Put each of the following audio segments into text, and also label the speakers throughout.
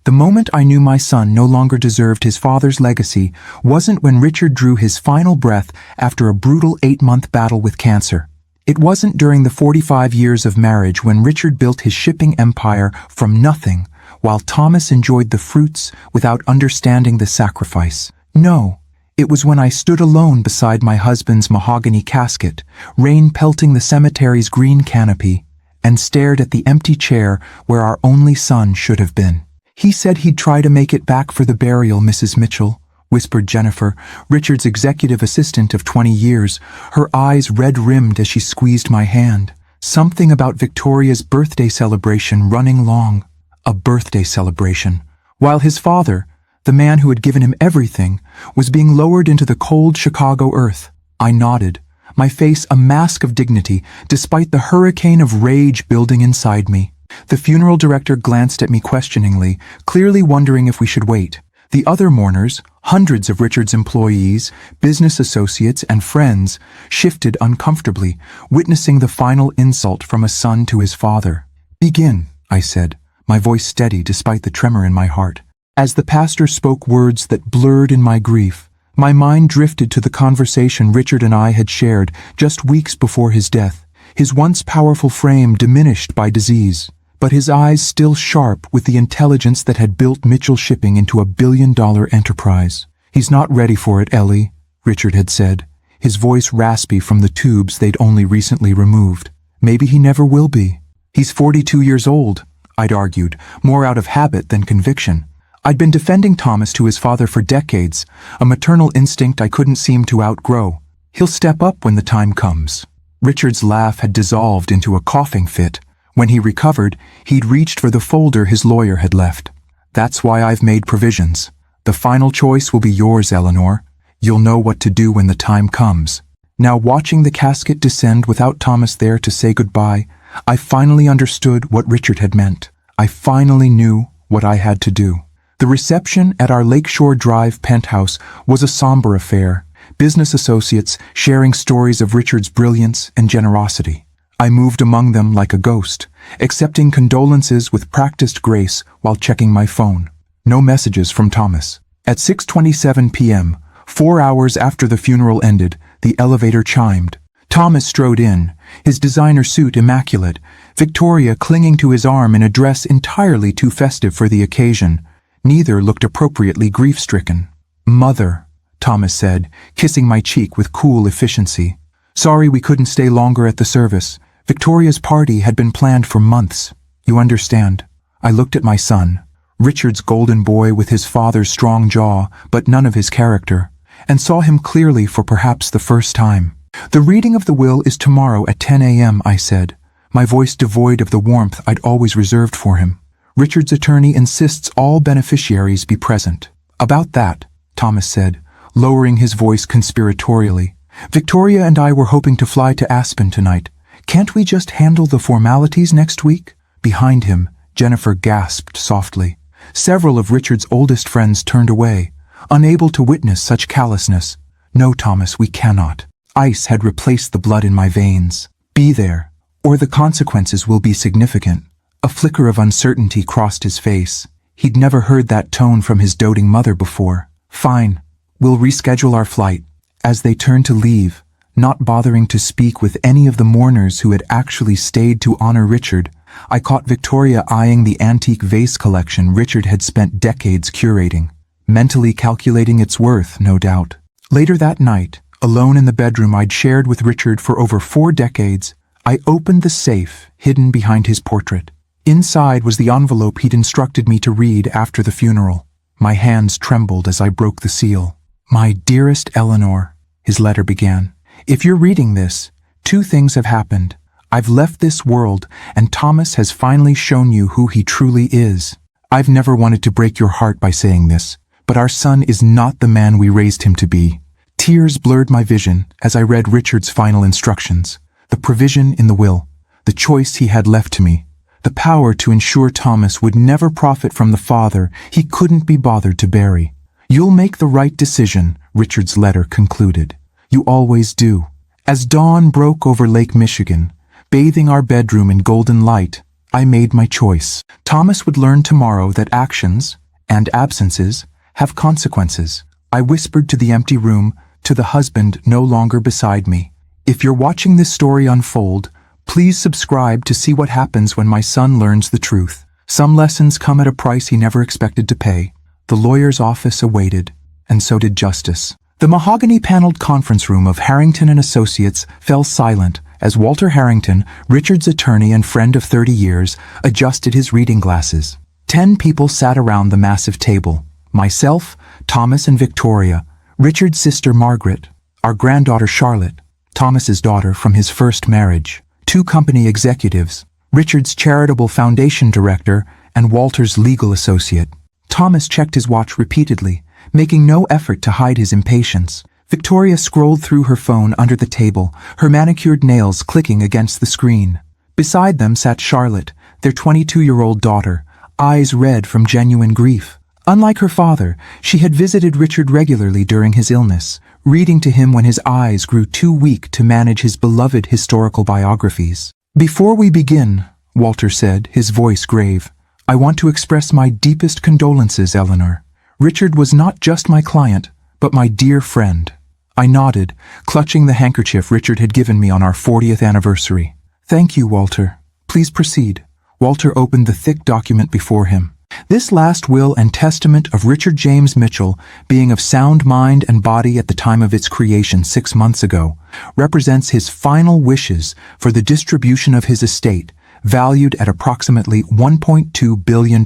Speaker 1: The moment I knew my son no longer deserved his father's legacy wasn't when Richard drew his final breath after a brutal 8-month battle with cancer. It wasn't during the 45 years of marriage when Richard built his shipping empire from nothing, while Thomas enjoyed the fruits without understanding the sacrifice. No, it was when I stood alone beside my husband's mahogany casket, rain pelting the cemetery's green canopy, and stared at the empty chair where our only son should have been. "He said he'd try to make it back for the burial, Mrs. Mitchell," whispered Jennifer, Richard's executive assistant of 20 years, her eyes red-rimmed as she squeezed my hand. Something about Victoria's birthday celebration running long. A birthday celebration. While his father, the man who had given him everything, was being lowered into the cold Chicago earth. I nodded, my face a mask of dignity, despite the hurricane of rage building inside me. The funeral director glanced at me questioningly, clearly wondering if we should wait. The other mourners, hundreds of Richard's employees, business associates, and friends, shifted uncomfortably, witnessing the final insult from a son to his father. "Begin," I said, my voice steady despite the tremor in my heart. As the pastor spoke words that blurred in my grief, my mind drifted to the conversation Richard and I had shared just weeks before his death, his once powerful frame diminished by disease, but his eyes still sharp with the intelligence that had built Mitchell Shipping into a billion-dollar enterprise. "He's not ready for it, Ellie," Richard had said, his voice raspy from the tubes they'd only recently removed. "Maybe he never will be." "He's 42 years old," I'd argued, more out of habit than conviction. I'd been defending Thomas to his father for decades, a maternal instinct I couldn't seem to outgrow. "He'll step up when the time comes." Richard's laugh had dissolved into a coughing fit. When he recovered, he'd reached for the folder his lawyer had left. "That's why I've made provisions. The final choice will be yours, Eleanor. You'll know what to do when the time comes." Now, watching the casket descend without Thomas there to say goodbye, I finally understood what Richard had meant. I finally knew what I had to do. The reception at our Lakeshore Drive penthouse was a somber affair, business associates sharing stories of Richard's brilliance and generosity. I moved among them like a ghost, accepting condolences with practiced grace while checking my phone. No messages from Thomas. At 6:27 p.m., 4 hours after the funeral ended, the elevator chimed. Thomas strode in, his designer suit immaculate, Victoria clinging to his arm in a dress entirely too festive for the occasion. Neither looked appropriately grief-stricken. "Mother," Thomas said, kissing my cheek with cool efficiency. "Sorry we couldn't stay longer at the service. Victoria's party had been planned for months. You understand." I looked at my son, Richard's golden boy with his father's strong jaw, but none of his character, and saw him clearly for perhaps the first time. "The reading of the will is tomorrow at 10 a.m., I said, my voice devoid of the warmth I'd always reserved for him. "Richard's attorney insists all beneficiaries be present." "About that," Thomas said, lowering his voice conspiratorially. "Victoria and I were hoping to fly to Aspen tonight. Can't we just handle the formalities next week?" Behind him, Jennifer gasped softly. Several of Richard's oldest friends turned away, unable to witness such callousness. "No, Thomas, we cannot." Ice had replaced the blood in my veins. "Be there, or the consequences will be significant." A flicker of uncertainty crossed his face. He'd never heard that tone from his doting mother before. "Fine, we'll reschedule our flight." As they turned to leave, not bothering to speak with any of the mourners who had actually stayed to honor Richard, I caught Victoria eyeing the antique vase collection Richard had spent decades curating, mentally calculating its worth, no doubt. Later that night, alone in the bedroom I'd shared with Richard for over 4 decades, I opened the safe hidden behind his portrait. Inside was the envelope he'd instructed me to read after the funeral. My hands trembled as I broke the seal. "My dearest Eleanor," his letter began, "if you're reading this, 2 things have happened. I've left this world, and Thomas has finally shown you who he truly is. I've never wanted to break your heart by saying this, but our son is not the man we raised him to be." Tears blurred my vision as I read Richard's final instructions, the provision in the will, the choice he had left to me, the power to ensure Thomas would never profit from the father he couldn't be bothered to bury. "You'll make the right decision," Richard's letter concluded. "You always do." As dawn broke over Lake Michigan, bathing our bedroom in golden light, I made my choice. Thomas would learn tomorrow that actions and absences have consequences. I whispered to the empty room, to the husband no longer beside me. If you're watching this story unfold, please subscribe to see what happens when my son learns the truth. Some lessons come at a price he never expected to pay. The lawyer's office awaited, and so did justice. The mahogany-paneled conference room of Harrington and Associates fell silent as Walter Harrington, Richard's attorney and friend of 30 years, adjusted his reading glasses. 10 people sat around the massive table. Myself, Thomas and Victoria, Richard's sister Margaret, our granddaughter Charlotte, Thomas's daughter from his first marriage, 2 company executives, Richard's charitable foundation director, and Walter's legal associate. Thomas checked his watch repeatedly, making no effort to hide his impatience. Victoria scrolled through her phone under the table, her manicured nails clicking against the screen. Beside them sat Charlotte, their 22-year-old daughter, eyes red from genuine grief. Unlike her father, she had visited Richard regularly during his illness, reading to him when his eyes grew too weak to manage his beloved historical biographies. "Before we begin," Walter said, his voice grave, "I want to express my deepest condolences, Eleanor. Richard was not just my client, but my dear friend." I nodded, clutching the handkerchief Richard had given me on our 40th anniversary. "Thank you, Walter. Please proceed." Walter opened the thick document before him. This last will and testament of Richard James Mitchell, being of sound mind and body at the time of its creation 6 months ago, represents his final wishes for the distribution of his estate, valued at approximately $1.2 billion.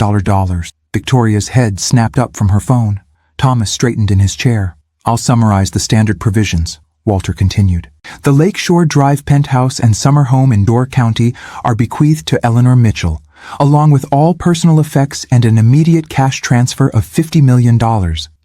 Speaker 1: Victoria's head snapped up from her phone. Thomas straightened in his chair. "I'll summarize the standard provisions," Walter continued. "The Lakeshore Drive penthouse and summer home in Door County are bequeathed to Eleanor Mitchell, along with all personal effects and an immediate cash transfer of $50 million.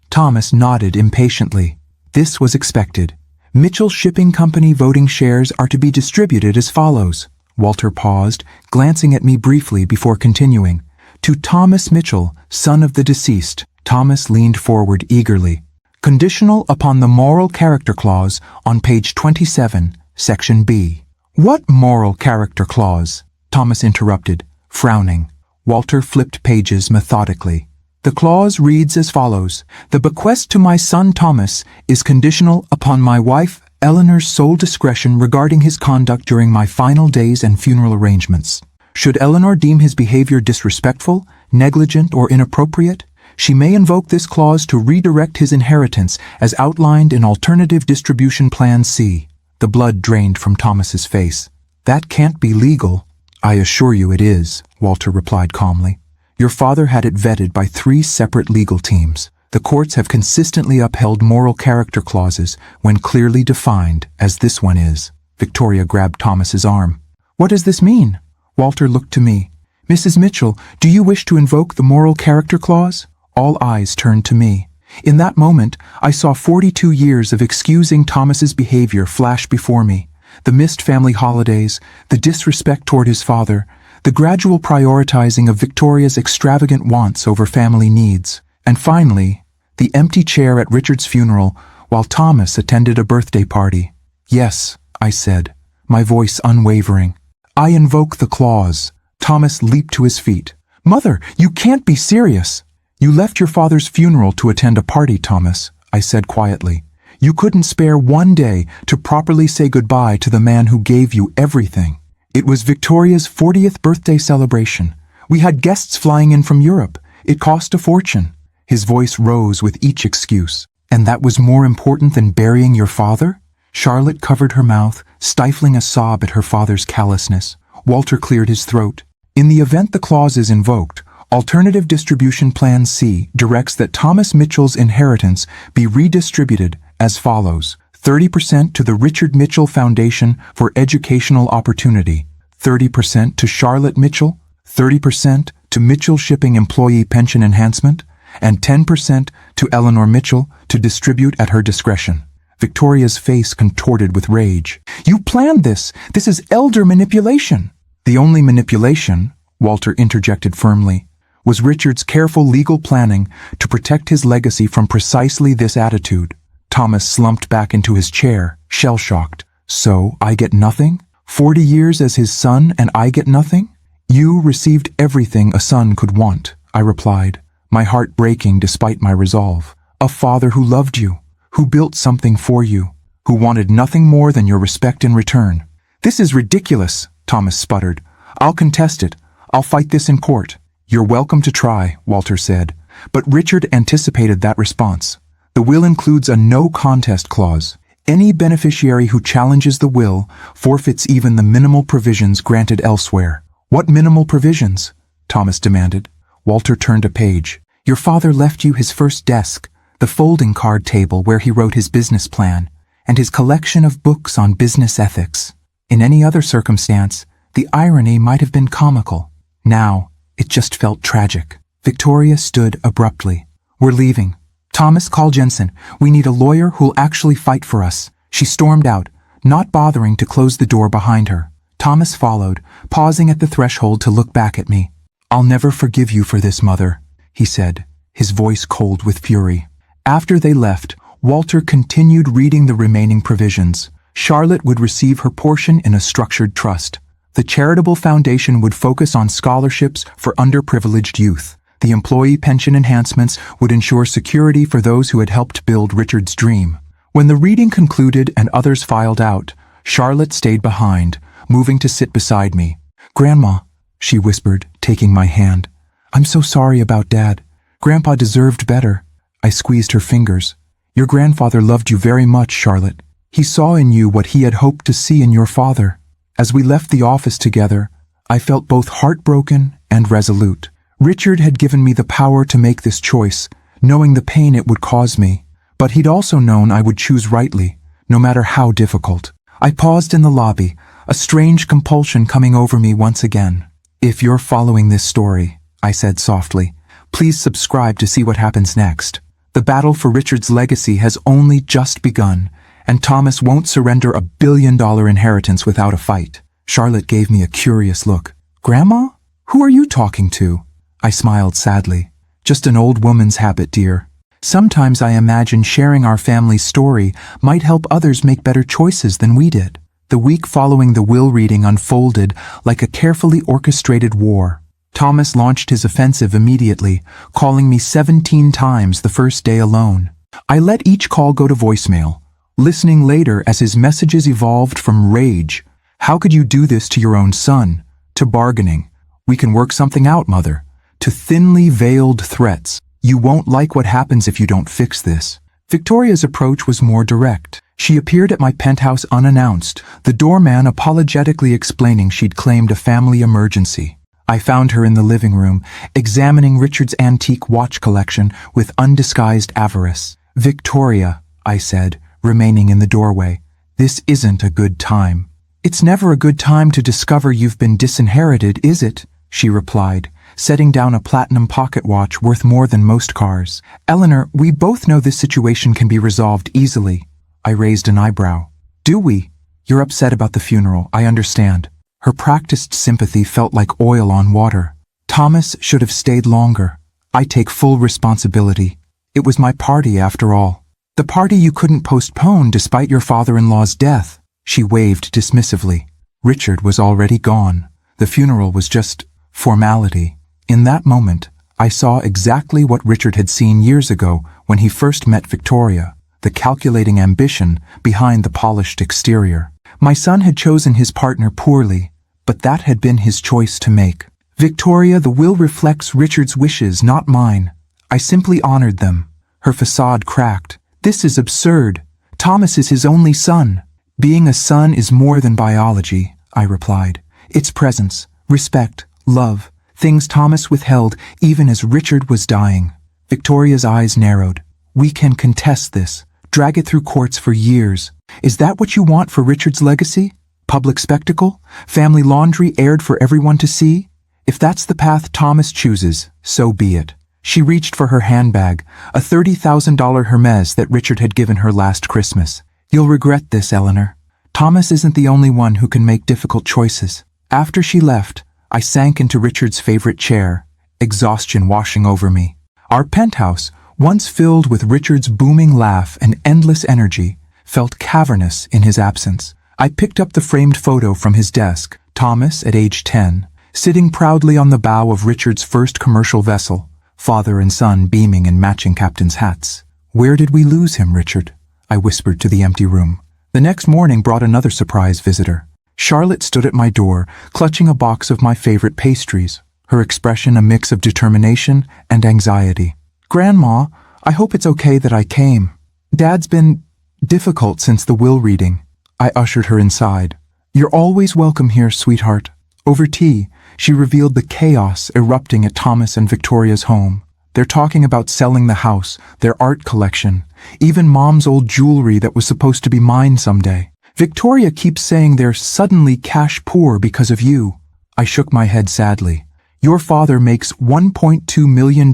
Speaker 1: Thomas nodded impatiently. This was expected. Mitchell Shipping Company voting shares are to be distributed as follows. Walter paused, glancing at me briefly before continuing. To Thomas Mitchell, son of the deceased. Thomas leaned forward eagerly. Conditional upon the moral character clause on page 27, section B. What moral character clause? Thomas interrupted, frowning. Walter flipped pages methodically. The clause reads as follows. The bequest to my son Thomas is conditional upon my wife Eleanor's sole discretion regarding his conduct during my final days and funeral arrangements. Should Eleanor deem his behavior disrespectful, negligent, or inappropriate, she may invoke this clause to redirect his inheritance as outlined in Alternative Distribution Plan C. The blood drained from Thomas's face. That can't be legal. I assure you it is, Walter replied calmly. Your father had it vetted by 3 separate legal teams. The courts have consistently upheld moral character clauses when clearly defined, as this one is. Victoria grabbed Thomas's arm. What does this mean? Walter looked to me. Mrs. Mitchell, do you wish to invoke the moral character clause? All eyes turned to me. In that moment, I saw 42 years of excusing Thomas's behavior flash before me. The missed family holidays, the disrespect toward his father, the gradual prioritizing of Victoria's extravagant wants over family needs, and finally, the empty chair at Richard's funeral while Thomas attended a birthday party. Yes, I said, my voice unwavering. I invoke the clause. Thomas leaped to his feet. Mother, you can't be serious. You left your father's funeral to attend a party, Thomas, I said quietly. You couldn't spare one day to properly say goodbye to the man who gave you everything. It was Victoria's 40th birthday celebration. We had guests flying in from Europe. It cost a fortune. His voice rose with each excuse. And that was more important than burying your father? Charlotte covered her mouth, stifling a sob at her father's callousness. Walter cleared his throat. In the event the clause is invoked, Alternative Distribution Plan C directs that Thomas Mitchell's inheritance be redistributed as follows. 30% to the Richard Mitchell Foundation for Educational Opportunity, 30% to Charlotte Mitchell, 30% to Mitchell Shipping Employee Pension Enhancement, and 10% to Eleanor Mitchell to distribute at her discretion. Victoria's face contorted with rage. You planned this! This is elder manipulation! The only manipulation, Walter interjected firmly, was Richard's careful legal planning to protect his legacy from precisely this attitude. Thomas slumped back into his chair, shell-shocked. So, I get nothing? 40 years as his son and I get nothing? You received everything a son could want, I replied, my heart breaking despite my resolve. A father who loved you, who built something for you, who wanted nothing more than your respect in return. This is ridiculous, Thomas sputtered. I'll contest it. I'll fight this in court. You're welcome to try, Walter said. But Richard anticipated that response. The will includes a no contest clause. Any beneficiary who challenges the will forfeits even the minimal provisions granted elsewhere. What minimal provisions? Thomas demanded. Walter turned a page. Your father left you his first desk, the folding card table where he wrote his business plan, and his collection of books on business ethics. In any other circumstance, the irony might have been comical. Now, it just felt tragic. Victoria stood abruptly. We're leaving. Thomas, call Jensen. We need a lawyer who'll actually fight for us. She stormed out, not bothering to close the door behind her. Thomas followed, pausing at the threshold to look back at me. I'll never forgive you for this, Mother, he said, his voice cold with fury. After they left, Walter continued reading the remaining provisions. Charlotte would receive her portion in a structured trust. The charitable foundation would focus on scholarships for underprivileged youth. The employee pension enhancements would ensure security for those who had helped build Richard's dream. When the reading concluded and others filed out, Charlotte stayed behind, moving to sit beside me. Grandma, she whispered, taking my hand. I'm so sorry about Dad. Grandpa deserved better. I squeezed her fingers. Your grandfather loved you very much, Charlotte. He saw in you what he had hoped to see in your father. As we left the office together, I felt both heartbroken and resolute. Richard had given me the power to make this choice, knowing the pain it would cause me. But he'd also known I would choose rightly, no matter how difficult. I paused in the lobby, a strange compulsion coming over me once again. If you're following this story, I said softly, please subscribe to see what happens next. The battle for Richard's legacy has only just begun, and Thomas won't surrender a billion-dollar inheritance without a fight. Charlotte gave me a curious look. Grandma? Who are you talking to? I smiled sadly. Just an old woman's habit, dear. Sometimes I imagine sharing our family's story might help others make better choices than we did. The week following the will reading unfolded like a carefully orchestrated war. Thomas launched his offensive immediately, calling me 17 times the first day alone. I let each call go to voicemail, listening later as his messages evolved from rage. How could you do this to your own son? To bargaining. We can work something out, Mother. To thinly veiled threats. You won't like what happens if you don't fix this. Victoria's approach was more direct. She appeared at my penthouse unannounced, the doorman apologetically explaining she'd claimed a family emergency. I found her in the living room, examining Richard's antique watch collection with undisguised avarice. Victoria, I said, remaining in the doorway, this isn't a good time. It's never a good time to discover you've been disinherited, is it? She replied, setting down a platinum pocket watch worth more than most cars. Eleanor, we both know this situation can be resolved easily. I raised an eyebrow. Do we? You're upset about the funeral, I understand. Her practiced sympathy felt like oil on water. Thomas should have stayed longer. I take full responsibility. It was my party after all. The party you couldn't postpone despite your father-in-law's death. She waved dismissively. Richard was already gone. The funeral was just formality. In that moment, I saw exactly what Richard had seen years ago when he first met Victoria, the calculating ambition behind the polished exterior. My son had chosen his partner poorly, but that had been his choice to make. Victoria, the will reflects Richard's wishes, not mine. I simply honored them. Her facade cracked. This is absurd. Thomas is his only son. Being a son is more than biology, I replied. It's presence, respect, love, things Thomas withheld even as Richard was dying. Victoria's eyes narrowed. We can contest this, drag it through courts for years. Is that what you want for Richard's legacy? Public spectacle? Family laundry aired for everyone to see? If that's the path Thomas chooses, so be it. She reached for her handbag, a $30,000 Hermes that Richard had given her last Christmas. You'll regret this, Eleanor. Thomas isn't the only one who can make difficult choices. After she left, I sank into Richard's favorite chair, exhaustion washing over me. Our penthouse, once filled with Richard's booming laugh and endless energy, felt cavernous in his absence. I picked up the framed photo from his desk, Thomas at age 10, sitting proudly on the bow of Richard's first commercial vessel, father and son beaming in matching captain's hats. "Where did we lose him, Richard?" I whispered to the empty room. The next morning brought another surprise visitor. Charlotte stood at my door, clutching a box of my favorite pastries, her expression a mix of determination and anxiety. "Grandma, I hope it's okay that I came. Dad's been difficult since the will reading." I ushered her inside. "You're always welcome here, sweetheart." Over tea, she revealed the chaos erupting at Thomas and Victoria's home. They're talking about selling the house, their art collection, even Mom's old jewelry that was supposed to be mine someday. Victoria keeps saying they're suddenly cash poor because of you. I shook my head sadly. Your father makes $1.2 million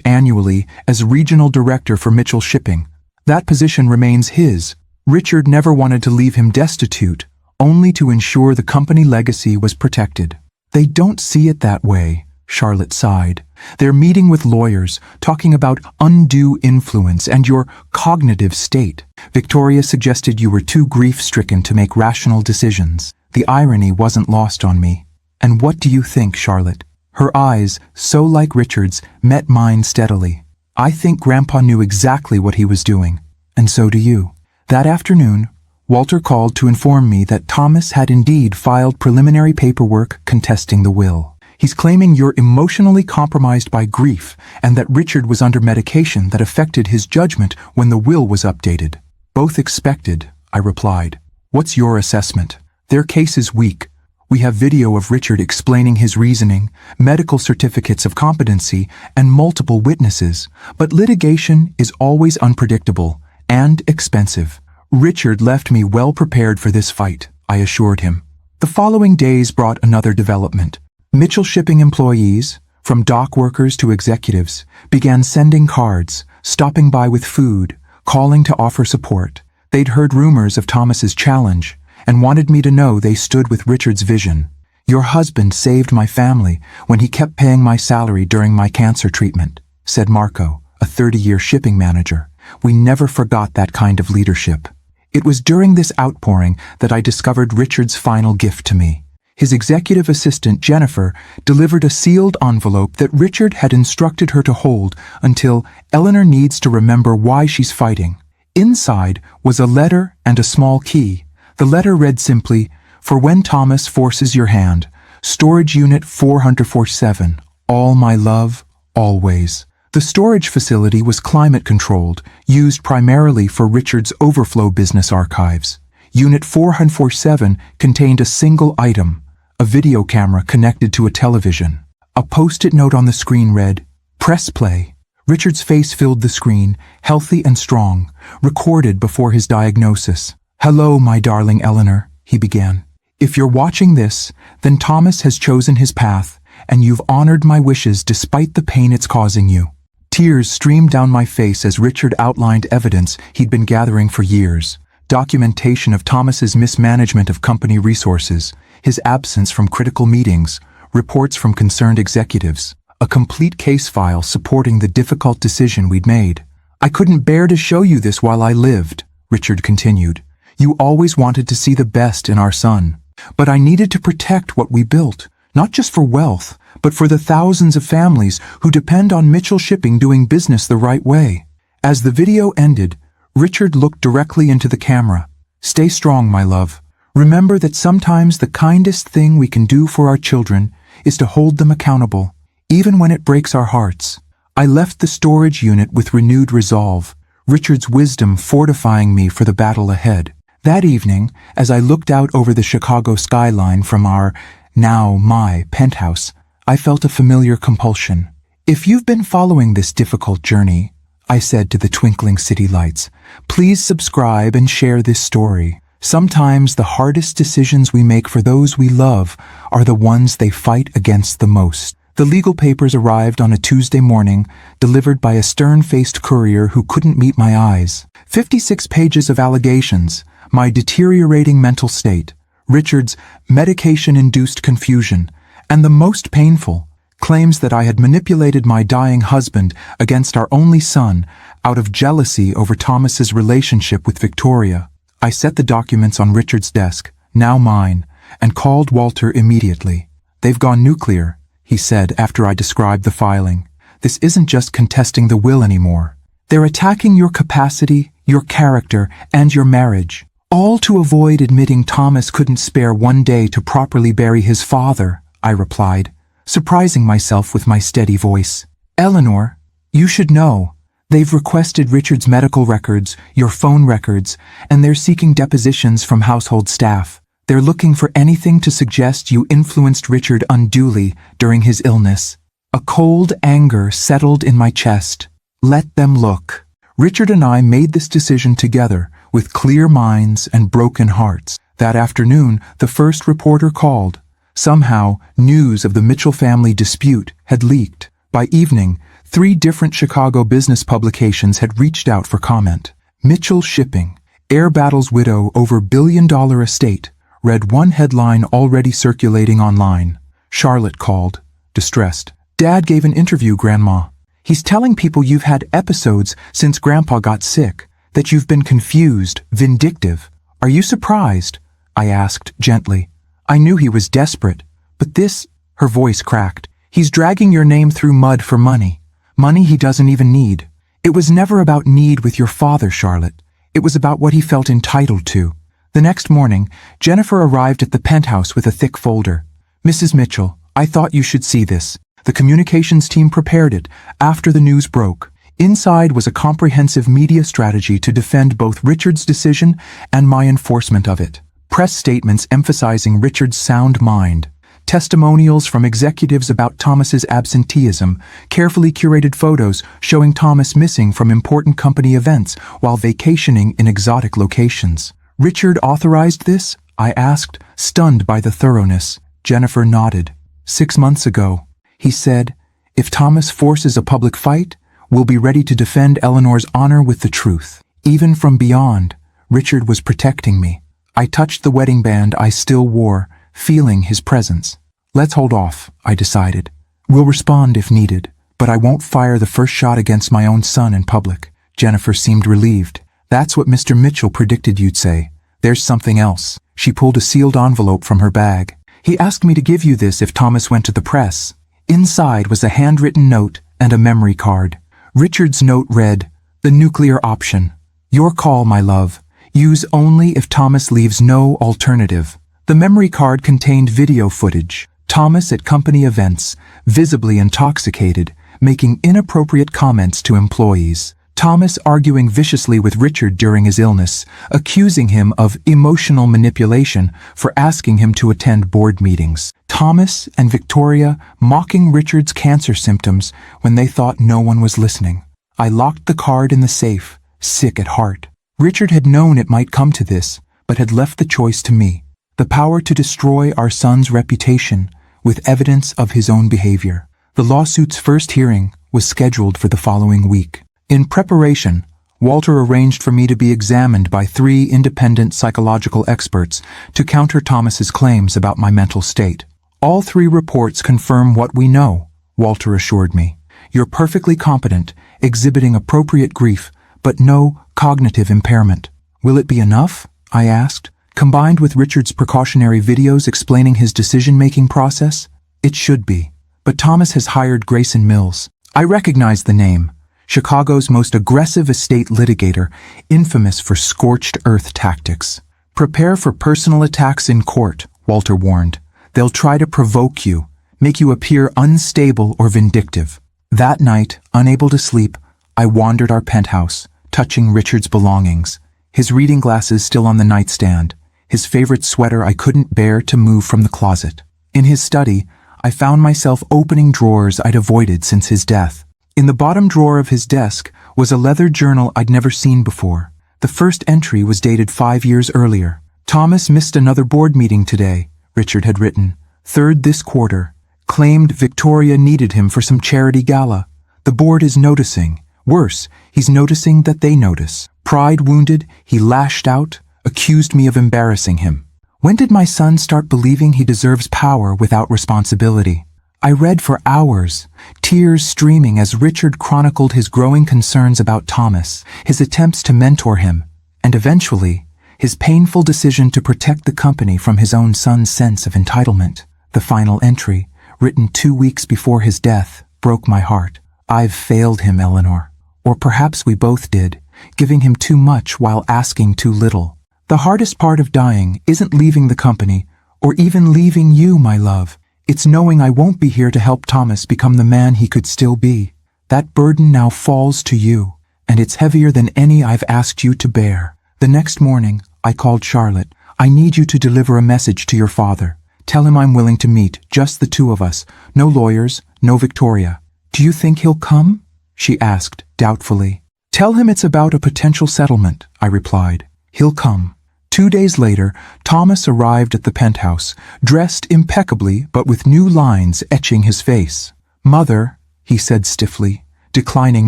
Speaker 1: annually as regional director for Mitchell Shipping. That position remains his. Richard never wanted to leave him destitute, only to ensure the company legacy was protected. They don't see it that way, Charlotte sighed. They're meeting with lawyers, talking about undue influence and your cognitive state. Victoria suggested you were too grief-stricken to make rational decisions. The irony wasn't lost on me. And what do you think, Charlotte? Her eyes, so like Richard's, met mine steadily. I think Grandpa knew exactly what he was doing, and so do you. That afternoon, Walter called to inform me that Thomas had indeed filed preliminary paperwork contesting the will. He's claiming you're emotionally compromised by grief and that Richard was under medication that affected his judgment when the will was updated. Both expected, I replied. What's your assessment? Their case is weak. We have video of Richard explaining his reasoning, medical certificates of competency, and multiple witnesses. But litigation is always unpredictable and expensive. Richard left me well prepared for this fight, I assured him. The following days brought another development. Mitchell Shipping employees, from dock workers to executives, began sending cards, stopping by with food, calling to offer support. They'd heard rumors of Thomas's challenge and wanted me to know they stood with Richard's vision. Your husband saved my family when he kept paying my salary during my cancer treatment, said Marco, a 30-year shipping manager. We never forgot that kind of leadership. It was during this outpouring that I discovered Richard's final gift to me. His executive assistant, Jennifer, delivered a sealed envelope that Richard had instructed her to hold until Eleanor needs to remember why she's fighting. Inside was a letter and a small key. The letter read simply, "For when Thomas forces your hand, Storage Unit 447, all my love, always." The storage facility was climate-controlled, used primarily for Richard's overflow business archives. Unit 447 contained a single item, a video camera connected to a television. A post-it note on the screen read, "Press play." Richard's face filled the screen, healthy and strong, recorded before his diagnosis. "Hello, my darling Eleanor," he began. "If you're watching this, then Thomas has chosen his path, and you've honored my wishes despite the pain it's causing you." Tears streamed down my face as Richard outlined evidence he'd been gathering for years. Documentation of Thomas's mismanagement of company resources, his absence from critical meetings, reports from concerned executives, a complete case file supporting the difficult decision we'd made. "I couldn't bear to show you this while I lived," Richard continued. "You always wanted to see the best in our son. But I needed to protect what we built, not just for wealth, but for the thousands of families who depend on Mitchell Shipping doing business the right way." As the video ended, Richard looked directly into the camera. "Stay strong, my love. Remember that sometimes the kindest thing we can do for our children is to hold them accountable, even when it breaks our hearts." I left the storage unit with renewed resolve, Richard's wisdom fortifying me for the battle ahead. That evening, as I looked out over the Chicago skyline from our, now my, penthouse, I felt a familiar compulsion. "If you've been following this difficult journey," I said to the twinkling city lights, "please subscribe and share this story. Sometimes the hardest decisions we make for those we love are the ones they fight against the most." The legal papers arrived on a Tuesday morning, delivered by a stern-faced courier who couldn't meet my eyes. 56 pages of allegations, my deteriorating mental state, Richard's medication-induced confusion, and the most painful, claims that I had manipulated my dying husband against our only son out of jealousy over Thomas's relationship with Victoria. I set the documents on Richard's desk, now mine, and called Walter immediately. "They've gone nuclear," he said after I described the filing. "This isn't just contesting the will anymore. They're attacking your capacity, your character, and your marriage. All to avoid admitting Thomas couldn't spare one day to properly bury his father," I replied, surprising myself with my steady voice. "Eleanor, you should know. They've requested Richard's medical records, your phone records, and they're seeking depositions from household staff. They're looking for anything to suggest you influenced Richard unduly during his illness." A cold anger settled in my chest. Let them look. Richard and I made this decision together, with clear minds and broken hearts. That afternoon, the first reporter called. Somehow, news of the Mitchell family dispute had leaked. By evening, 3 different Chicago business publications had reached out for comment. Mitchell Shipping, Air Battle's widow over billion-dollar estate, read one headline already circulating online. Charlotte called, distressed. "Dad gave an interview, Grandma. He's telling people you've had episodes since Grandpa got sick, that you've been confused, vindictive. Are you surprised?" I asked gently. I knew he was desperate, but this, her voice cracked. "He's dragging your name through mud for money. Money he doesn't even need. It was never about need with your father, Charlotte. It was about what he felt entitled to." The next morning, Jennifer arrived at the penthouse with a thick folder. "Mrs. Mitchell, I thought you should see this. The communications team prepared it after the news broke. Inside was a comprehensive media strategy to defend both Richard's decision and my enforcement of it. Press statements emphasizing Richard's sound mind. Testimonials from executives about Thomas's absenteeism, carefully curated photos showing Thomas missing from important company events while vacationing in exotic locations. "Richard authorized this?" I asked, stunned by the thoroughness. Jennifer nodded. "6 months ago. He said, 'If Thomas forces a public fight, we'll be ready to defend Eleanor's honor with the truth.' Even from beyond, Richard was protecting me." I touched the wedding band I still wore, feeling his presence. "Let's hold off," I decided. "We'll respond if needed, but I won't fire the first shot against my own son in public." Jennifer seemed relieved. "That's what Mr. Mitchell predicted you'd say. There's something else." She pulled a sealed envelope from her bag. "He asked me to give you this if Thomas went to the press." Inside was a handwritten note and a memory card. Richard's note read, "The nuclear option. Your call, my love. Use only if Thomas leaves no alternative." The memory card contained video footage. Thomas at company events, visibly intoxicated, making inappropriate comments to employees. Thomas arguing viciously with Richard during his illness, accusing him of emotional manipulation for asking him to attend board meetings. Thomas and Victoria mocking Richard's cancer symptoms when they thought no one was listening. I locked the card in the safe, sick at heart. Richard had known it might come to this, but had left the choice to me. The power to destroy our son's reputation with evidence of his own behavior. The lawsuit's first hearing was scheduled for the following week. In preparation, Walter arranged for me to be examined by 3 independent psychological experts to counter Thomas's claims about my mental state. "All 3 reports confirm what we know," Walter assured me. "You're perfectly competent, exhibiting appropriate grief, but no cognitive impairment." "Will it be enough?" I asked, combined with Richard's precautionary videos explaining his decision-making process. "It should be. But Thomas has hired Grayson Mills." I recognized the name. Chicago's most aggressive estate litigator, infamous for scorched earth tactics. "Prepare for personal attacks in court," Walter warned. "They'll try to provoke you, make you appear unstable or vindictive." That night, unable to sleep, I wandered our penthouse, touching Richard's belongings. His reading glasses still on the nightstand, his favorite sweater I couldn't bear to move from the closet. In his study, I found myself opening drawers I'd avoided since his death. In the bottom drawer of his desk was a leather journal I'd never seen before. The first entry was dated 5 years earlier. "Thomas missed another board meeting today," Richard had written. "3rd this quarter. Claimed Victoria needed him for some charity gala. The board is noticing. Worse, he's noticing that they notice. Pride wounded, he lashed out, accused me of embarrassing him. When did my son start believing he deserves power without responsibility?" I read for hours, tears streaming as Richard chronicled his growing concerns about Thomas, his attempts to mentor him, and eventually, his painful decision to protect the company from his own son's sense of entitlement. The final entry, written 2 weeks before his death, broke my heart. I've failed him, Eleanor. Or perhaps we both did, giving him too much while asking too little. The hardest part of dying isn't leaving the company, or even leaving you, my love. It's knowing I won't be here to help Thomas become the man he could still be. That burden now falls to you, and it's heavier than any I've asked you to bear. The next morning, I called Charlotte. I need you to deliver a message to your father. Tell him I'm willing to meet, just the two of us. No lawyers, no Victoria. Do you think he'll come? She asked, doubtfully. Tell him it's about a potential settlement, I replied. He'll come. 2 days later, Thomas arrived at the penthouse, dressed impeccably but with new lines etching his face. Mother, he said stiffly, declining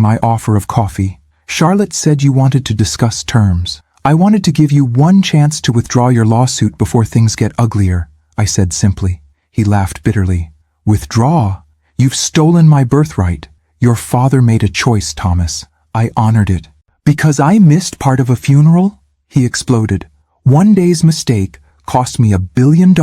Speaker 1: my offer of coffee. Charlotte said you wanted to discuss terms. I wanted to give you one chance to withdraw your lawsuit before things get uglier, I said simply. He laughed bitterly. Withdraw? You've stolen my birthright. Your father made a choice, Thomas. I honored it. Because I missed part of a funeral? He exploded. One day's mistake cost me $1 billion?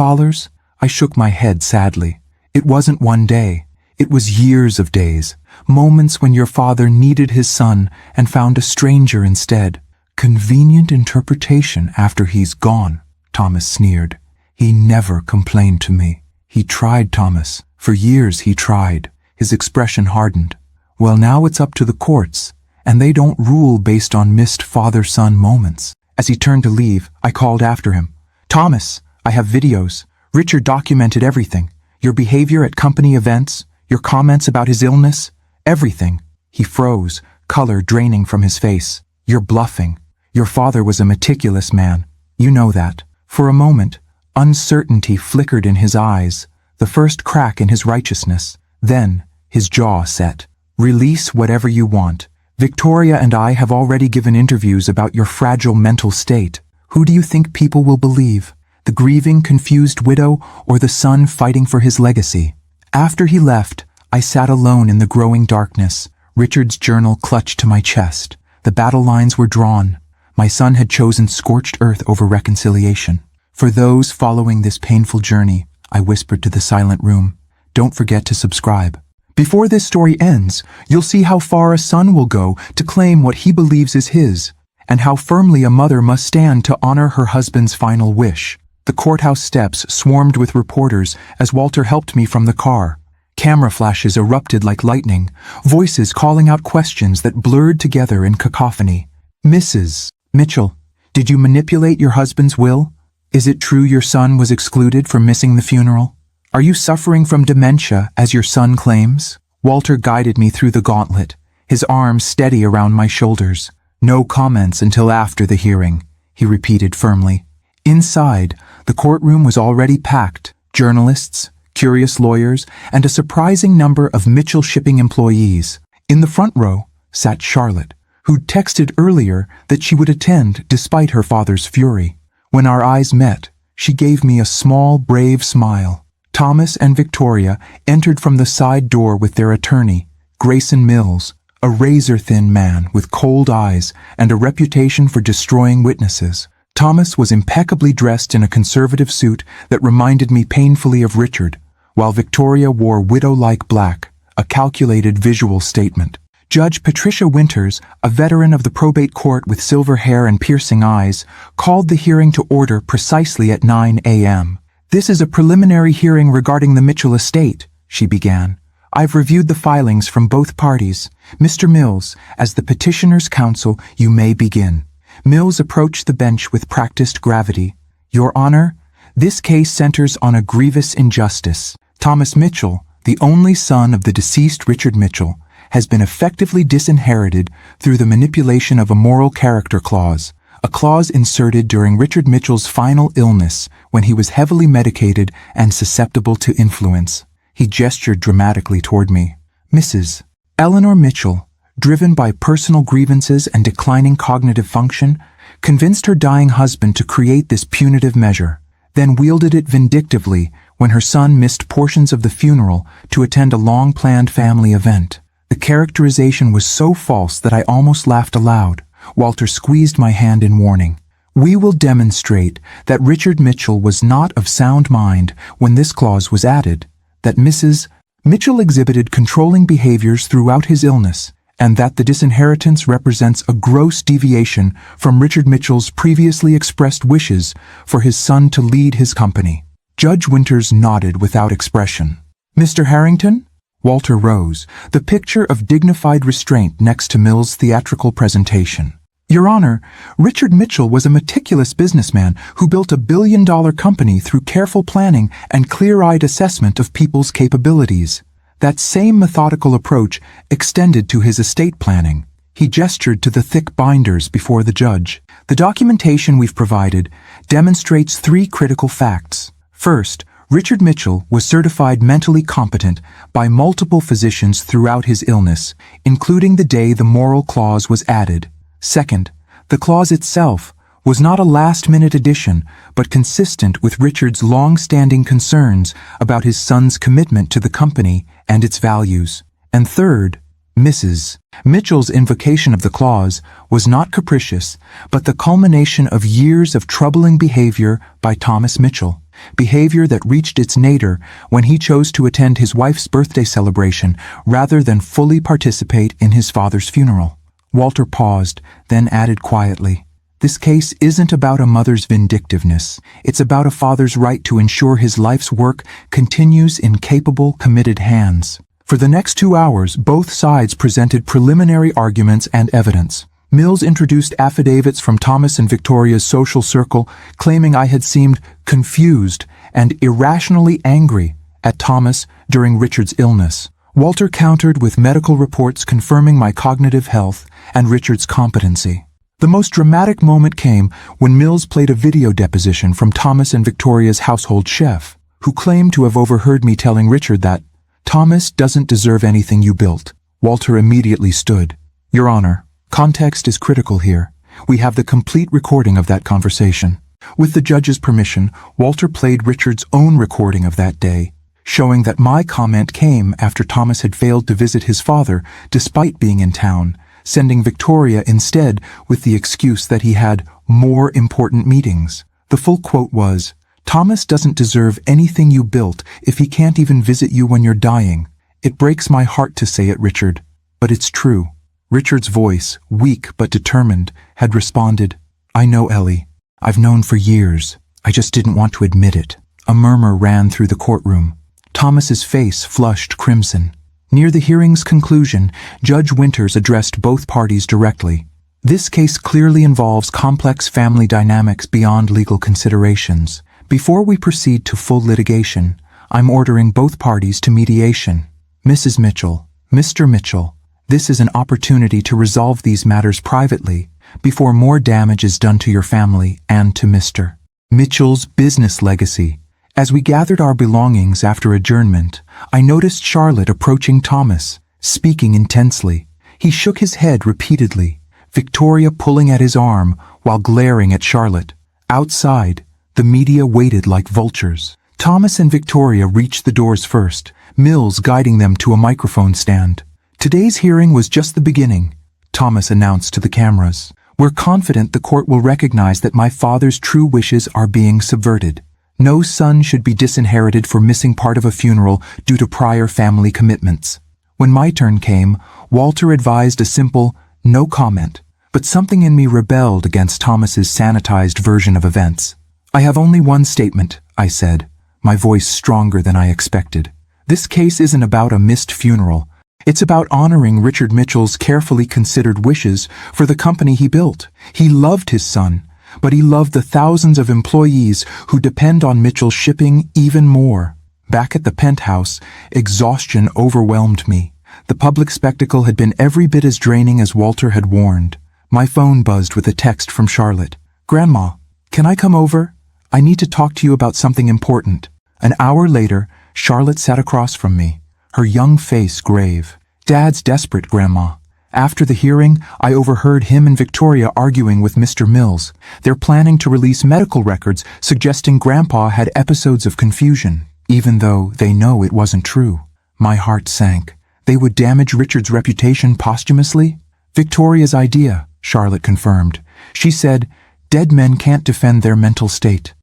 Speaker 1: I shook my head sadly. It wasn't one day. It was years of days. Moments when your father needed his son and found a stranger instead. Convenient interpretation after he's gone, Thomas sneered. He never complained to me. He tried, Thomas. For years he tried. His expression hardened. Well, now it's up to the courts, and they don't rule based on missed father-son moments. As he turned to leave, I called after him. Thomas, I have videos. Richard documented everything. Your behavior at company events, your comments about his illness, everything. He froze, color draining from his face. You're bluffing. Your father was a meticulous man. You know that. For a moment, uncertainty flickered in his eyes, the first crack in his righteousness. Then, his jaw set. Release whatever you want. Victoria and I have already given interviews about your fragile mental state. Who do you think people will believe? The grieving, confused widow or the son fighting for his legacy? After he left, I sat alone in the growing darkness, Richard's journal clutched to my chest. The battle lines were drawn. My son had chosen scorched earth over reconciliation. For those following this painful journey, I whispered to the silent room, don't forget to subscribe. Before this story ends, you'll see how far a son will go to claim what he believes is his, and how firmly a mother must stand to honor her husband's final wish. The courthouse steps swarmed with reporters as Walter helped me from the car. Camera flashes erupted like lightning, voices calling out questions that blurred together in cacophony. Mrs. Mitchell, did you manipulate your husband's will? Is it true your son was excluded from missing the funeral? Are you suffering from dementia, as your son claims? Walter guided me through the gauntlet, his arms steady around my shoulders. No comments until after the hearing, he repeated firmly. Inside, the courtroom was already packed. Journalists, curious lawyers, and a surprising number of Mitchell shipping employees. In the front row sat Charlotte, who'd texted earlier that she would attend despite her father's fury. When our eyes met, she gave me a small, brave smile. Thomas and Victoria entered from the side door with their attorney, Grayson Mills, a razor-thin man with cold eyes and a reputation for destroying witnesses. Thomas was impeccably dressed in a conservative suit that reminded me painfully of Richard, while Victoria wore widow-like black, a calculated visual statement. Judge Patricia Winters, a veteran of the probate court with silver hair and piercing eyes, called the hearing to order precisely at 9 a.m. This is a preliminary hearing regarding the Mitchell estate, she began. I've reviewed the filings from both parties. Mr. Mills, as the petitioner's counsel, you may begin. Mills approached the bench with practiced gravity. Your Honor, this case centers on a grievous injustice. Thomas Mitchell, the only son of the deceased Richard Mitchell, has been effectively disinherited through the manipulation of a moral character clause, a clause inserted during Richard Mitchell's final illness when he was heavily medicated and susceptible to influence. He gestured dramatically toward me. Mrs. Eleanor Mitchell, driven by personal grievances and declining cognitive function, convinced her dying husband to create this punitive measure, then wielded it vindictively when her son missed portions of the funeral to attend a long-planned family event. The characterization was so false that I almost laughed aloud. Walter squeezed my hand in warning. We will demonstrate that Richard Mitchell was not of sound mind when this clause was added, that Mrs. Mitchell exhibited controlling behaviors throughout his illness, and that the disinheritance represents a gross deviation from Richard Mitchell's previously expressed wishes for his son to lead his company. Judge Winters nodded without expression. Mr. Harrington? Walter rose, the picture of dignified restraint next to Mill's theatrical presentation. Your Honor, Richard Mitchell was a meticulous businessman who built a billion-dollar company through careful planning and clear-eyed assessment of people's capabilities. That same methodical approach extended to his estate planning. He gestured to the thick binders before the judge. The documentation we've provided demonstrates 3 critical facts. First, Richard Mitchell was certified mentally competent by multiple physicians throughout his illness, including the day the moral clause was added. Second, the clause itself was not a last-minute addition, but consistent with Richard's long-standing concerns about his son's commitment to the company and its values. And third, Mrs. Mitchell's invocation of the clause was not capricious, but the culmination of years of troubling behavior by Thomas Mitchell, behavior that reached its nadir when he chose to attend his wife's birthday celebration rather than fully participate in his father's funeral. Walter paused, then added quietly, "This case isn't about a mother's vindictiveness. It's about a father's right to ensure his life's work continues in capable, committed hands." For the next 2 hours, both sides presented preliminary arguments and evidence. Mills introduced affidavits from Thomas and Victoria's social circle, claiming I had seemed confused and irrationally angry at Thomas during Richard's illness. Walter countered with medical reports confirming my cognitive health and Richard's competency. The most dramatic moment came when Mills played a video deposition from Thomas and Victoria's household chef, who claimed to have overheard me telling Richard that, "Thomas doesn't deserve anything you built." Walter immediately stood. "Your Honor, context is critical here. We have the complete recording of that conversation." With the judge's permission, Walter played Richard's own recording of that day, showing that my comment came after Thomas had failed to visit his father despite being in town, sending Victoria instead with the excuse that he had more important meetings. The full quote was, "Thomas doesn't deserve anything you built if he can't even visit you when you're dying. It breaks my heart to say it, Richard, but it's true." Richard's voice, weak but determined, had responded, "I know, Ellie. I've known for years. I just didn't want to admit it." A murmur ran through the courtroom. Thomas's face flushed crimson. Near the hearing's conclusion, Judge Winters addressed both parties directly. "This case clearly involves complex family dynamics beyond legal considerations. Before we proceed to full litigation, I'm ordering both parties to mediation. Mrs. Mitchell, Mr. Mitchell, this is an opportunity to resolve these matters privately before more damage is done to your family and to Mr. Mitchell's business legacy." As we gathered our belongings after adjournment, I noticed Charlotte approaching Thomas, speaking intensely. He shook his head repeatedly, Victoria pulling at his arm while glaring at Charlotte. Outside, the media waited like vultures. Thomas and Victoria reached the doors first, Mills guiding them to a microphone stand. "Today's hearing was just the beginning," Thomas announced to the cameras. "We're confident the court will recognize that my father's true wishes are being subverted. No son should be disinherited for missing part of a funeral due to prior family commitments." When my turn came, Walter advised a simple, "no comment," but something in me rebelled against Thomas's sanitized version of events. "I have only one statement," I said, my voice stronger than I expected. "This case isn't about a missed funeral. It's about honoring Richard Mitchell's carefully considered wishes for the company he built. He loved his son, but he loved the thousands of employees who depend on Mitchell shipping even more." Back at the penthouse, exhaustion overwhelmed me. The public spectacle had been every bit as draining as Walter had warned. My phone buzzed with a text from Charlotte. "Grandma, can I come over? I need to talk to you about something important." An hour later, Charlotte sat across from me, her young face grave. "Dad's desperate, Grandma. After the hearing, I overheard him and Victoria arguing with Mr. Mills. They're planning to release medical records suggesting Grandpa had episodes of confusion, even though they know it wasn't true." My heart sank. They would damage Richard's reputation posthumously? "Victoria's idea," Charlotte confirmed. "She said, Dead men can't defend their mental state.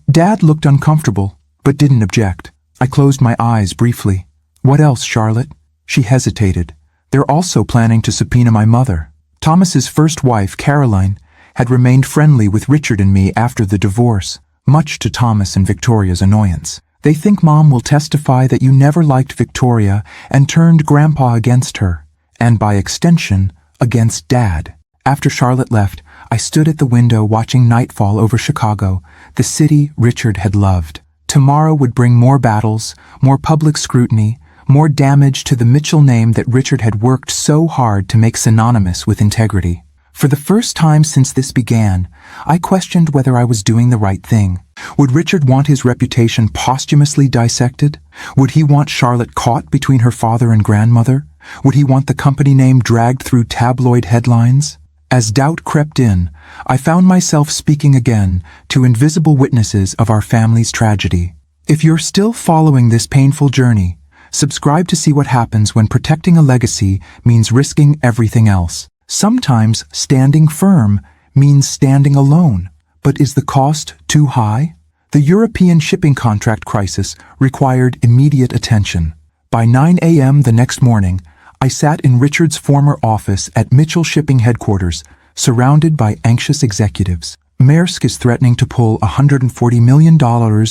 Speaker 1: Dad looked uncomfortable, but didn't object. I closed my eyes briefly. What else, Charlotte? She hesitated. They're also planning to subpoena my mother. Thomas's first wife, Caroline, had remained friendly with Richard and me after the divorce, much to Thomas and Victoria's annoyance. They think Mom will testify that you never liked Victoria and turned Grandpa against her, and by extension, against Dad. After Charlotte left, I stood at the window watching nightfall over Chicago, the city Richard had loved. Tomorrow would bring more battles, more public scrutiny, more damage to the Mitchell name that Richard had worked so hard to make synonymous with integrity. For the first time since this began, I questioned whether I was doing the right thing. Would Richard want his reputation posthumously dissected? Would he want Charlotte caught between her father and grandmother? Would he want the company name dragged through tabloid headlines? As doubt crept in, I found myself speaking again to invisible witnesses of our family's tragedy. If you're still following this painful journey, subscribe to see what happens when protecting a legacy means risking everything else. Sometimes standing firm means standing alone. But is the cost too high? The European shipping contract crisis required immediate attention. By 9 a.m. the next morning, I sat in Richard's former office at Mitchell Shipping headquarters, surrounded by anxious executives. Maersk is threatening to pull $140 million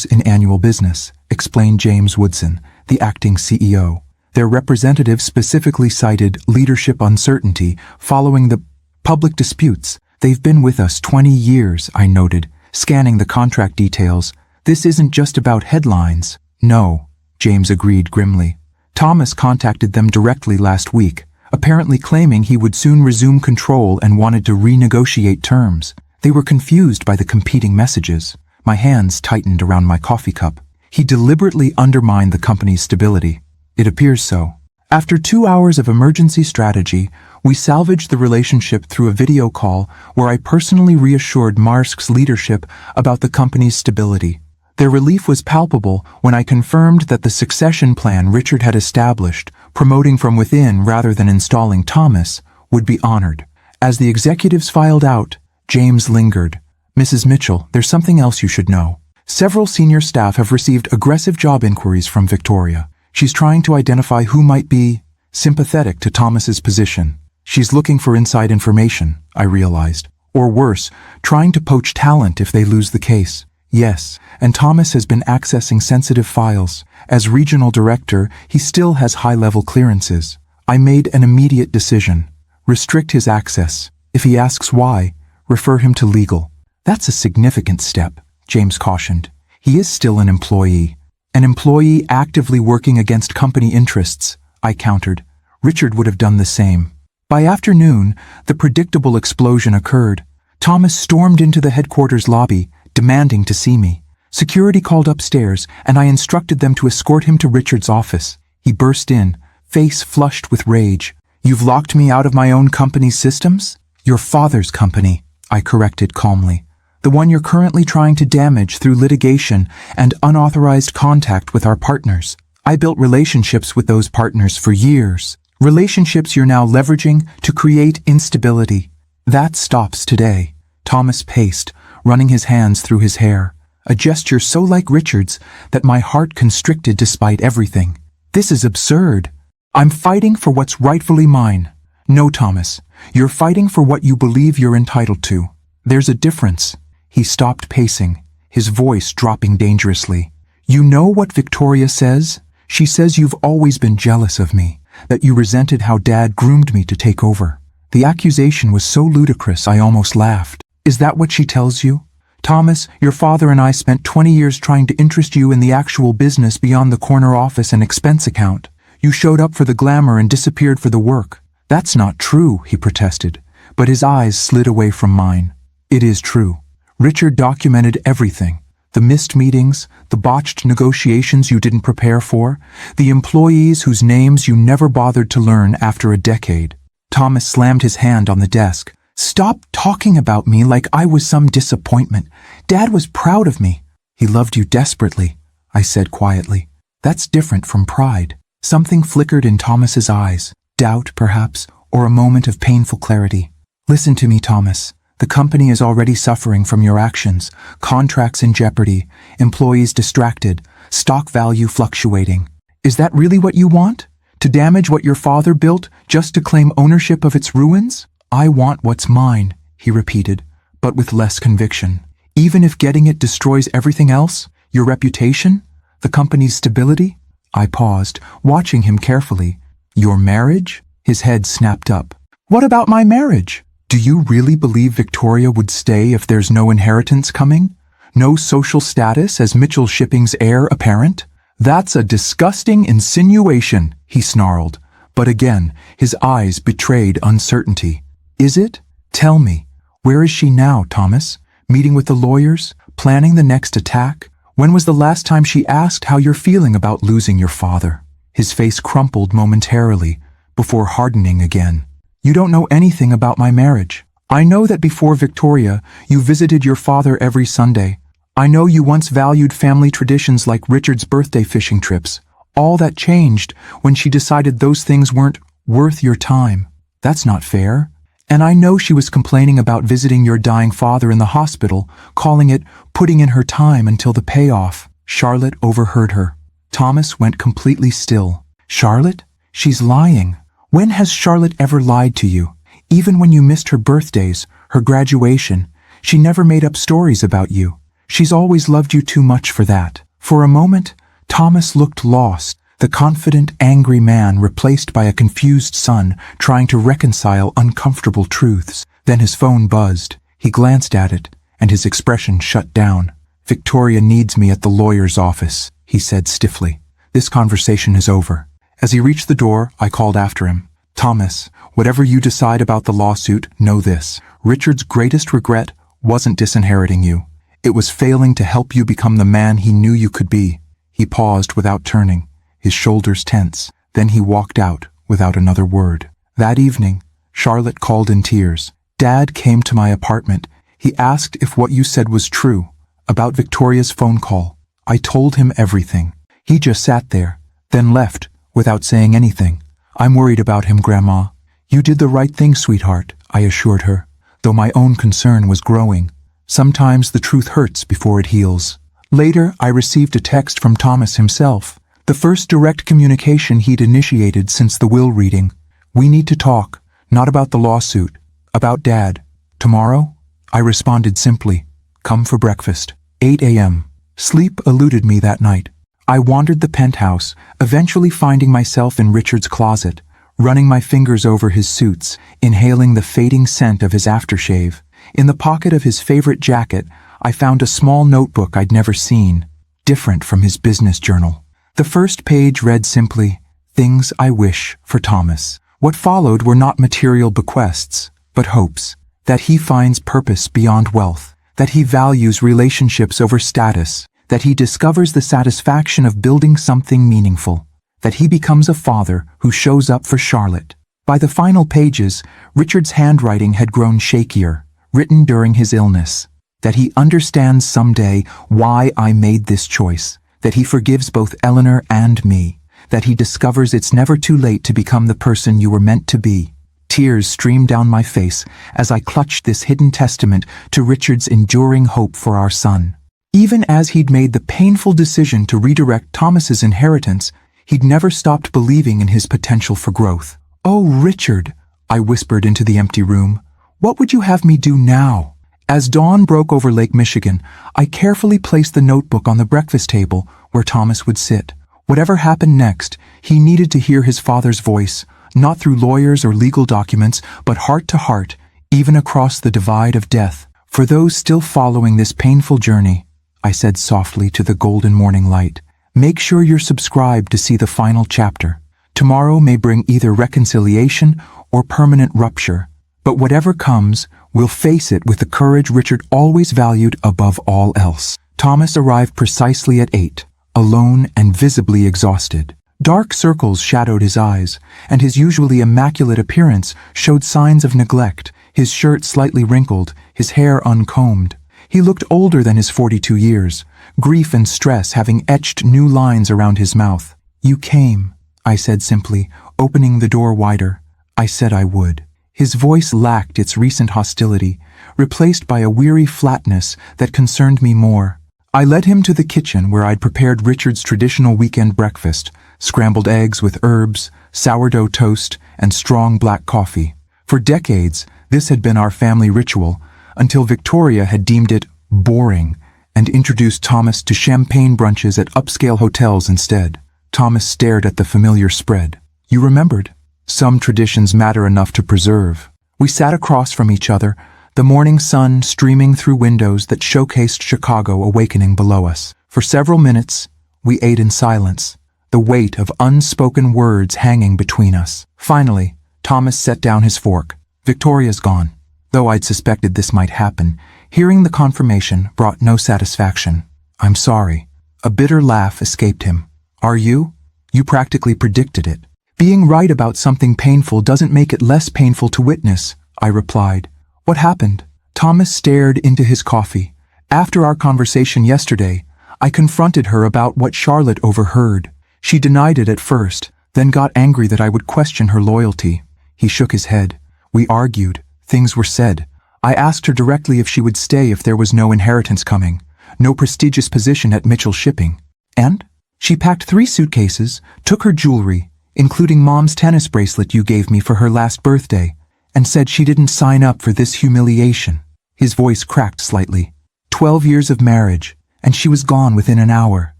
Speaker 1: in annual business, explained James Woodson, the acting CEO. Their representative specifically cited leadership uncertainty following the public disputes. They've been with us 20 years, I noted, scanning the contract details. This isn't just about headlines. No, James agreed grimly. Thomas contacted them directly last week, apparently claiming he would soon resume control and wanted to renegotiate terms. They were confused by the competing messages. My hands tightened around my coffee cup. He deliberately undermined the company's stability. It appears so. After 2 hours of emergency strategy, we salvaged the relationship through a video call where I personally reassured Maersk's leadership about the company's stability. Their relief was palpable when I confirmed that the succession plan Richard had established, promoting from within rather than installing Thomas, would be honored. As the executives filed out, James lingered. Mrs. Mitchell, there's something else you should know. Several senior staff have received aggressive job inquiries from Victoria. She's trying to identify who might be sympathetic to Thomas's position. She's looking for inside information, I realized. Or worse, trying to poach talent if they lose the case. Yes, and Thomas has been accessing sensitive files. As regional director, he still has high-level clearances. I made an immediate decision. Restrict his access. If he asks why, refer him to legal. That's a significant step, James cautioned. He is still an employee. An employee actively working against company interests, I countered. Richard would have done the same. By afternoon, the predictable explosion occurred. Thomas stormed into the headquarters lobby, demanding to see me. Security called upstairs, and I instructed them to escort him to Richard's office. He burst in, face flushed with rage. You've locked me out of my own company's systems? Your father's company, I corrected calmly. The one you're currently trying to damage through litigation and unauthorized contact with our partners. I built relationships with those partners for years. Relationships you're now leveraging to create instability. That stops today. Thomas paced, running his hands through his hair, a gesture so like Richard's that my heart constricted despite everything. This is absurd. I'm fighting for what's rightfully mine. No, Thomas, you're fighting for what you believe you're entitled to. There's a difference. He stopped pacing, his voice dropping dangerously. You know what Victoria says? She says you've always been jealous of me, that you resented how Dad groomed me to take over. The accusation was so ludicrous I almost laughed. Is that what she tells you? Thomas, your father and I spent 20 years trying to interest you in the actual business beyond the corner office and expense account. You showed up for the glamour and disappeared for the work. That's not true, he protested, but his eyes slid away from mine. It is true. Richard documented everything. The missed meetings, the botched negotiations you didn't prepare for, the employees whose names you never bothered to learn after a decade. Thomas slammed his hand on the desk. Stop talking about me like I was some disappointment. Dad was proud of me. He loved you desperately, I said quietly. That's different from pride. Something flickered in Thomas's eyes. Doubt, perhaps, or a moment of painful clarity. Listen to me, Thomas. The company is already suffering from your actions, contracts in jeopardy, employees distracted, stock value fluctuating. Is that really what you want? To damage what your father built just to claim ownership of its ruins? I want what's mine, he repeated, but with less conviction. Even if getting it destroys everything else, your reputation, the company's stability? I paused, watching him carefully. Your marriage? His head snapped up. What about my marriage? Do you really believe Victoria would stay if there's no inheritance coming? No social status as Mitchell Shipping's heir apparent? That's a disgusting insinuation, he snarled. But again, his eyes betrayed uncertainty. Is it? Tell me. Where is she now, Thomas? Meeting with the lawyers? Planning the next attack? When was the last time she asked how you're feeling about losing your father? His face crumpled momentarily, before hardening again. You don't know anything about my marriage. I know that before Victoria, you visited your father every Sunday. I know you once valued family traditions like Richard's birthday fishing trips. All that changed when she decided those things weren't worth your time. That's not fair. And I know she was complaining about visiting your dying father in the hospital, calling it putting in her time until the payoff. Charlotte overheard her. Thomas went completely still. Charlotte? She's lying. When has Charlotte ever lied to you? Even when you missed her birthdays, her graduation, she never made up stories about you. She's always loved you too much for that. For a moment, Thomas looked lost, the confident, angry man replaced by a confused son trying to reconcile uncomfortable truths. Then his phone buzzed. He glanced at it, and his expression shut down. Victoria needs me at the lawyer's office, he said stiffly. This conversation is over. As he reached the door, I called after him. Thomas, whatever you decide about the lawsuit, know this. Richard's greatest regret wasn't disinheriting you. It was failing to help you become the man he knew you could be. He paused without turning, his shoulders tense. Then he walked out without another word. That evening, Charlotte called in tears. Dad came to my apartment. He asked if what you said was true, about Victoria's phone call. I told him everything. He just sat there, then left, without saying anything. I'm worried about him, Grandma. You did the right thing, sweetheart, I assured her, though my own concern was growing. Sometimes the truth hurts before it heals. Later, I received a text from Thomas himself, the first direct communication he'd initiated since the will reading. We need to talk, not about the lawsuit, about Dad. Tomorrow? I responded simply, come for breakfast. 8 a.m. Sleep eluded me that night. I wandered the penthouse, eventually finding myself in Richard's closet, running my fingers over his suits, inhaling the fading scent of his aftershave. In the pocket of his favorite jacket, I found a small notebook I'd never seen, different from his business journal. The first page read simply, Things I Wish for Thomas. What followed were not material bequests, but hopes, that he finds purpose beyond wealth, that he values relationships over status, that he discovers the satisfaction of building something meaningful, that he becomes a father who shows up for Charlotte. By the final pages, Richard's handwriting had grown shakier, written during his illness, that he understands someday why I made this choice, that he forgives both Eleanor and me, that he discovers it's never too late to become the person you were meant to be. Tears streamed down my face as I clutched this hidden testament to Richard's enduring hope for our son. Even as he'd made the painful decision to redirect Thomas's inheritance, he'd never stopped believing in his potential for growth. Oh, Richard, I whispered into the empty room, what would you have me do now? As dawn broke over Lake Michigan, I carefully placed the notebook on the breakfast table where Thomas would sit. Whatever happened next, he needed to hear his father's voice, not through lawyers or legal documents, but heart to heart, even across the divide of death. For those still following this painful journey, I said softly to the golden morning light, make sure you're subscribed to see the final chapter. Tomorrow may bring either reconciliation or permanent rupture, but whatever comes, we'll face it with the courage Richard always valued above all else. Thomas arrived precisely at 8, alone and visibly exhausted. Dark circles shadowed his eyes, and his usually immaculate appearance showed signs of neglect, his shirt slightly wrinkled, his hair uncombed. He looked older than his 42 years, grief and stress having etched new lines around his mouth. You came, I said simply, opening the door wider. I said I would. His voice lacked its recent hostility. replaced by a weary flatness that concerned me more. I led him to the kitchen where I'd prepared Richard's traditional weekend breakfast, scrambled eggs with herbs, sourdough toast, and strong black coffee. For decades, this had been our family ritual, until Victoria had deemed it boring and introduced Thomas to champagne brunches at upscale hotels instead. Thomas stared at the familiar spread. You remembered. Some traditions matter enough to preserve. We sat across from each other, the morning sun streaming through windows that showcased Chicago awakening below us. For several minutes, we ate in silence, the weight of unspoken words hanging between us. Finally, Thomas set down his fork. Victoria's gone. Though I'd suspected this might happen, hearing the confirmation brought no satisfaction. I'm sorry. A bitter laugh escaped him. Are you? You practically predicted it. Being right about something painful doesn't make it less painful to witness, I replied. What happened? Thomas stared into his coffee. After our conversation yesterday, I confronted her about what Charlotte overheard. She denied it at first, then got angry that I would question her loyalty. He shook his head. We argued. Things were said. I asked her directly if she would stay if there was no inheritance coming, no prestigious position at Mitchell Shipping. And? She packed 3 suitcases, took her jewelry, including Mom's tennis bracelet you gave me for her last birthday, and said she didn't sign up for this humiliation. His voice cracked slightly. 12 years of marriage, and she was gone within an hour.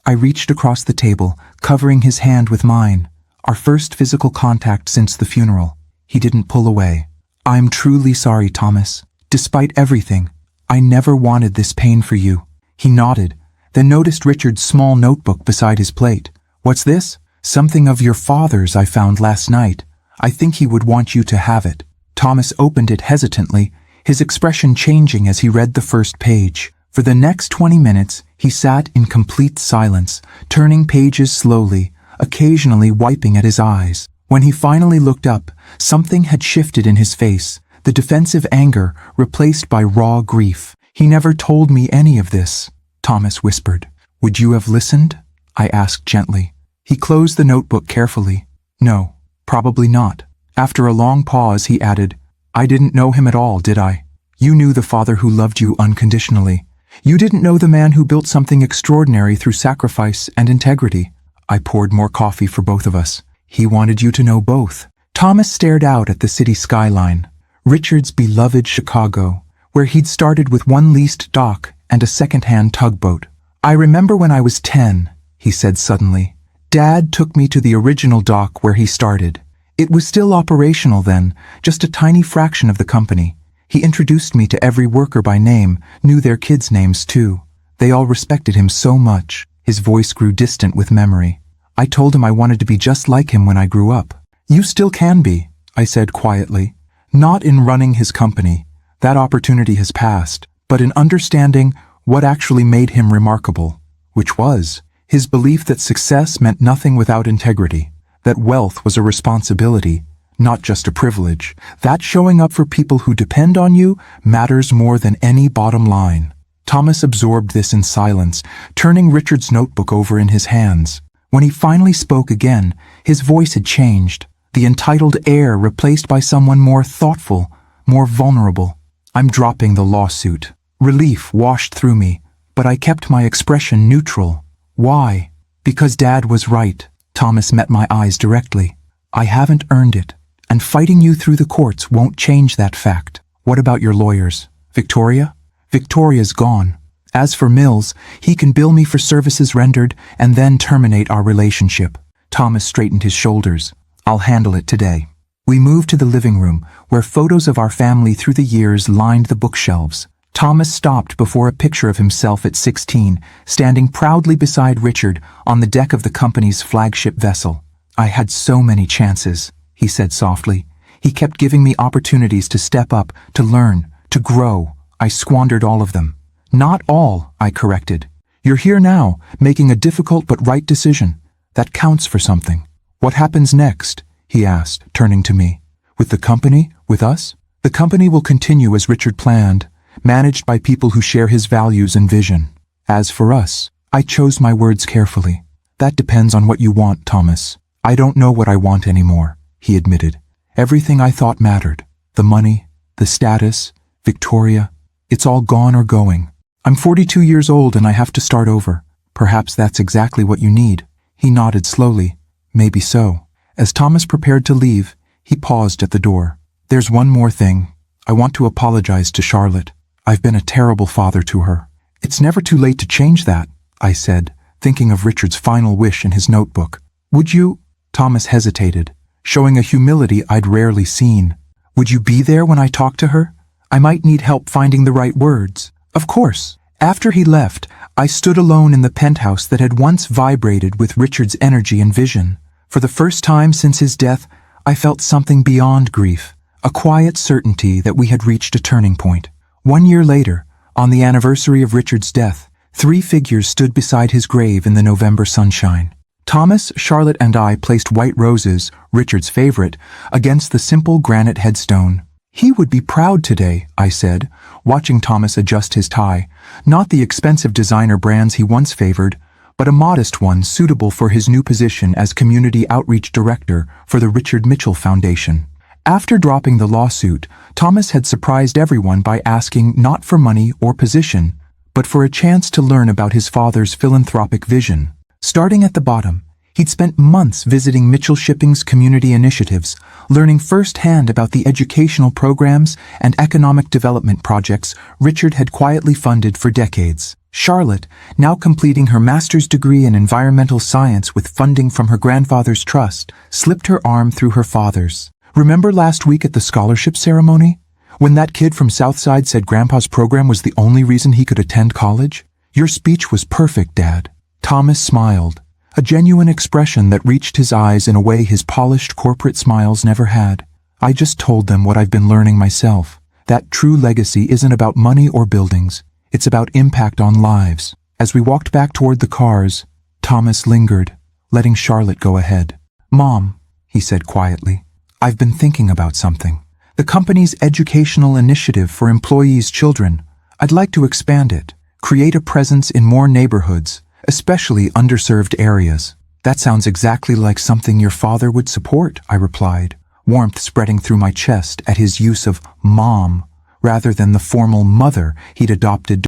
Speaker 1: I reached across the table, covering his hand with mine. Our first physical contact since the funeral. He didn't pull away. I'm truly sorry, Thomas. Despite everything, I never wanted this pain for you. He nodded, then noticed Richard's small notebook beside his plate. What's this? Something of your father's I found last night. I think he would want you to have it. Thomas opened it hesitantly, his expression changing as he read the first page. For the next 20 minutes, he sat in complete silence, turning pages slowly, occasionally wiping at his eyes. When he finally looked up, something had shifted in his face, the defensive anger replaced by raw grief. He never told me any of this, Thomas whispered. Would you have listened? I asked gently. He closed the notebook carefully. No, probably not. After a long pause, he added, I didn't know him at all, did I? You knew the father who loved you unconditionally. You didn't know the man who built something extraordinary through sacrifice and integrity. I poured more coffee for both of us. He wanted you to know both. Thomas stared out at the city skyline, Richard's beloved Chicago, where he'd started with one leased dock and a second-hand tugboat. I remember when I was 10, he said suddenly. Dad took me to the original dock where he started. It was still operational then, just a tiny fraction of the company. He introduced me to every worker by name, knew their kids' names too. They all respected him so much. His voice grew distant with memory. I told him I wanted to be just like him when I grew up. You still can be, I said quietly. Not in running his company. That opportunity has passed. But in understanding what actually made him remarkable. Which was his belief that success meant nothing without integrity. That wealth was a responsibility, not just a privilege. That showing up for people who depend on you matters more than any bottom line. Thomas absorbed this in silence, turning Richard's notebook over in his hands. When he finally spoke again, his voice had changed, the entitled air replaced by someone more thoughtful, more vulnerable. I'm dropping the lawsuit. Relief washed through me, but I kept my expression neutral. Why? Because Dad was right. Thomas met my eyes directly. I haven't earned it, and fighting you through the courts won't change that fact. What about your lawyers? Victoria? Victoria's gone. As for Mills, he can bill me for services rendered and then terminate our relationship. Thomas straightened his shoulders. I'll handle it today. We moved to the living room, where photos of our family through the years lined the bookshelves. Thomas stopped before a picture of himself at 16, standing proudly beside Richard on the deck of the company's flagship vessel. I had so many chances, he said softly. He kept giving me opportunities to step up, to learn, to grow. I squandered all of them. Not all, I corrected. You're here now, making a difficult but right decision. That counts for something. What happens next? He asked, turning to me. With the company? With us? The company will continue as Richard planned, managed by people who share his values and vision. As for us, I chose my words carefully. That depends on what you want, Thomas. I don't know what I want anymore, he admitted. Everything I thought mattered. The money, the status, Victoria, it's all gone or going. I'm 42 years old and I have to start over. Perhaps that's exactly what you need. He nodded slowly. Maybe so. As Thomas prepared to leave, he paused at the door. There's one more thing. I want to apologize to Charlotte. I've been a terrible father to her. It's never too late to change that, I said, thinking of Richard's final wish in his notebook. Would you? Thomas hesitated, showing a humility I'd rarely seen. Would you be there when I talk to her? I might need help finding the right words. Of course. After he left, I stood alone in the penthouse that had once vibrated with Richard's energy and vision. For the first time since his death, I felt something beyond grief, a quiet certainty that we had reached a turning point. 1 year later, on the anniversary of Richard's death, 3 figures stood beside his grave in the November sunshine. Thomas, Charlotte, and I placed white roses, Richard's favorite, against the simple granite headstone. He would be proud today, I said, watching Thomas adjust his tie, not the expensive designer brands he once favored, but a modest one suitable for his new position as Community Outreach Director for the Richard Mitchell Foundation. After dropping the lawsuit, Thomas had surprised everyone by asking not for money or position, but for a chance to learn about his father's philanthropic vision. Starting at the bottom, he'd spent months visiting Mitchell Shipping's community initiatives, learning firsthand about the educational programs and economic development projects Richard had quietly funded for decades. Charlotte, now completing her master's degree in environmental science with funding from her grandfather's trust, slipped her arm through her father's. Remember last week at the scholarship ceremony? When that kid from Southside said Grandpa's program was the only reason he could attend college? Your speech was perfect, Dad. Thomas smiled, a genuine expression that reached his eyes in a way his polished corporate smiles never had. I just told them what I've been learning myself. That true legacy isn't about money or buildings. It's about impact on lives. As we walked back toward the cars, Thomas lingered, letting Charlotte go ahead. Mom, he said quietly, I've been thinking about something. The company's educational initiative for employees' children. I'd like to expand it, create a presence in more neighborhoods, especially underserved areas. That sounds exactly like something your father would support, I replied, warmth spreading through my chest at his use of mom rather than the formal mother he'd adopted